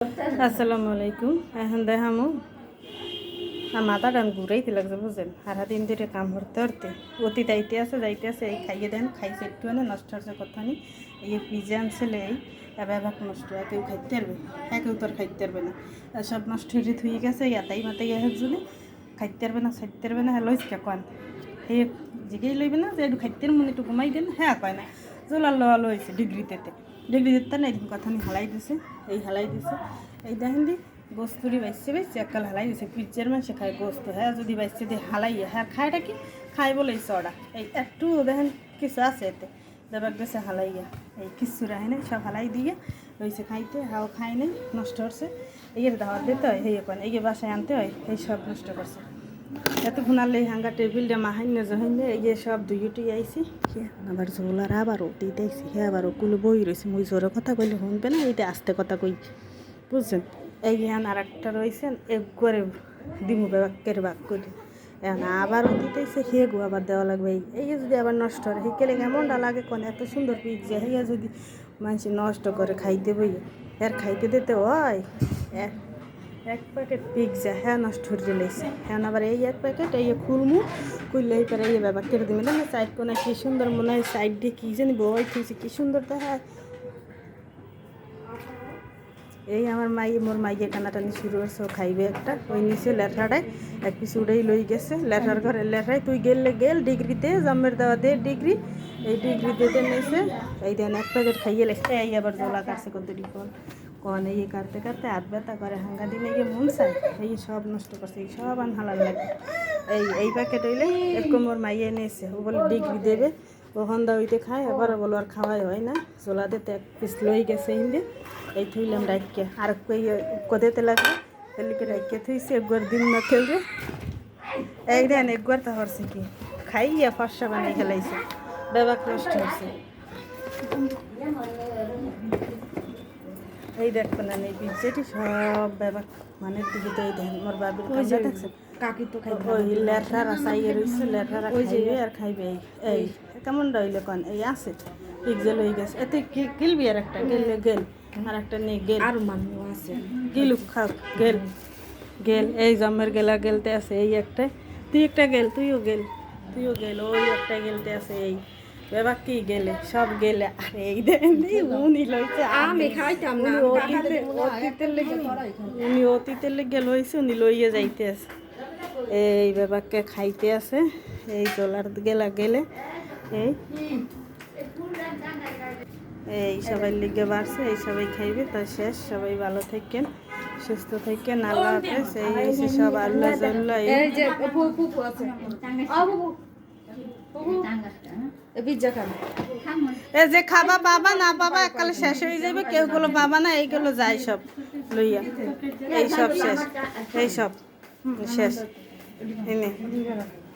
আসসালামু আলাইকুম। এখন দেখামো আর মাথাটা ঘুরাইতে লাগছে বুঝলেন। সারাদিন ধরে কাম করতে করতে অতি যাইতে আছে এই খাইয়ে দেন খাইছে একটু এনে নষ্ট হচ্ছে কথা নেই। এই পিজা আনছিল এই এবার নষ্ট কেউ খাইতে পারবে, কেউ তো আর খাইতে পারবে না। সব নষ্ট হয়ে থুয়ে গেছে ইয়াতাই মাতাই একজনে খাইতে পারবে না ছাইতে পারবে না। হ্যাঁ লইস কে কন হে জিগেই লইবে না যে একটু খাইতে মনে একটু ঘুমাই দেন। হ্যাঁ কয় না জোলার লোয়া লইছে ডিগ্রিতে দিতে না এরকম কথা নিয়ে হালাই দিছে। এই হালাই দিছে এই দেখেন দি গোস্তরি বাইসছে একাল হালাই দিছে। পিজ্জার মাসে খায় গোস্ত, হ্যাঁ যদি বাইসছে দিয়ে হালাইয়া হ্যাঁ খায়টা কি খাই বলে চড়া এই একটু দেখেন কিছু আছে এতে দেবার গেছে হালাইয়া এই কিচ্ছু রাখে নাই সব হালাই দিয়ে রয়েছে খাইতে। হাও খাই নাই নষ্ট হচ্ছে। এই দাওয়াত দিতে হয় এই এখন এই বাসায় আনতে হয় এই সব নষ্ট করছে। এতক্ষণ আনলে হাঙ্গা টেবিলটা মাহান্য জহান্য এই সব দুইটি আইসি আবার ঝোলার আবারও দিতে আইসি হ্যাঁ আবারও কুলো বই রয়েছে। মুই জোরে কথা কইলে শুনবে না, এইটা আস্তে কথা কই বুঝছেন। এই এখন আর একটা রয়েছেন একবারে দিমু বাক্যের বাক করে এখন আবারও দিতেছে হে গো আবার দেওয়া লাগবে। এই যদি আবার নষ্ট হয় সেই কেলে কেমনটা লাগে কোন এত সুন্দর পিজ্জা হইয়া যদি মানুষ নষ্ট করে খাইতে বই আর খাইতে দিতে হয়। এক প্যাকেট পিজ্জা হ্যাঁ নষ্ট হয়ে লেগেছে। হ্যাঁ আবার এই এক প্যাকেট এই খুলমু খুললে এই পরে এই ব্যাপার কেটে দিবে না সাইড কোনা কী সুন্দর মনে হয় সাইড দিয়ে কী জানি বই খুঁজছে কী সুন্দর দেখা। এই আমার মোর মাইয়ে টানাটানি শুরু হয়েছে। ও খাইবে একটা ওই নিচে লেঠাটায় এক পিস উড়েই লই গেছে লেঠার ঘরে লেঠায় তুই গেল ডিগ্রিতে জন্মের দেওয়া দে ডিগ্রি এই ডিগ্রি দিতে নিয়েছে। এই দেন এক প্যাকেট খাইয়ে লেখছে এই আবার জোলা কাটছে কতটি কন এই কাটতে কাটতে হাত ব্যথা করে হাঙ্গা দিনে গিয়ে মন চায় এই সব নষ্ট করছে এই সব আন হালাল লাগে। এই প্যাকেট হইলে এরকম ওর মাইয়ে এনেছে ও বলে ডিগ্রি দেবে ও হন্দা হইতে খায় আবার বলো আর খাওয়াই হয় না জোলা দিতে এক পিস লই গেছে হিন্দে এই থইলাম ডাইকে আর কদেতে লাগবে এলিকে ডাইকে থইছে একবার দিন না খেলবে এই দেন একবার তা হরছে কি খাইয়া ফাঁসা বানিয়ে খেলাইছে ব্যবাক নষ্ট হচ্ছে। এই দেখবেন না এই পিজ্জাটি সব ব্যাপার মানে দিকে তো এই দেখেন মোর বাবির কাছে থাকছে কাকি তো খাইবে ওই লেঠারা চাইয়ে রয়েছে লেঠারা খাইবে আর খাইবে এই কেমন রইলে কন এই আছে পিজ্জা লই গেছে এতে গেলবি আর একটা গেলে গেল আর একটা নেই গেল আর মানুষ আছে গেলুক খাক গেল এই জমের গেলতে আছে এই একটা তুই একটা গেল তুইও গেল ওই একটা গেলতে আছে এই বাবা কি গেলে সব গেলে আর এই দেন উনি লইছে আমি খাইতাম না উনি অতীতের লেগে লইছে উনি লইয়ে যাইতে আছে এই বাবাকে খাইতে আছে এই জলার গেলে এই সবাই লিগে বাড়ছে এই সবাই খাইবে তার শেষ। সবাই ভালো থাকেন সুস্থ থাকেন আল্লাহ হাফেজ। এই সব আল্লাহ জাল্লাহ এই যে খাবা পাবা না পাবা এককালে শেষ হয়ে যাবে কেউ গুলো পাবা না এইগুলো যায় সব লইয়া এই সব শেষ এই সব শেষ এনে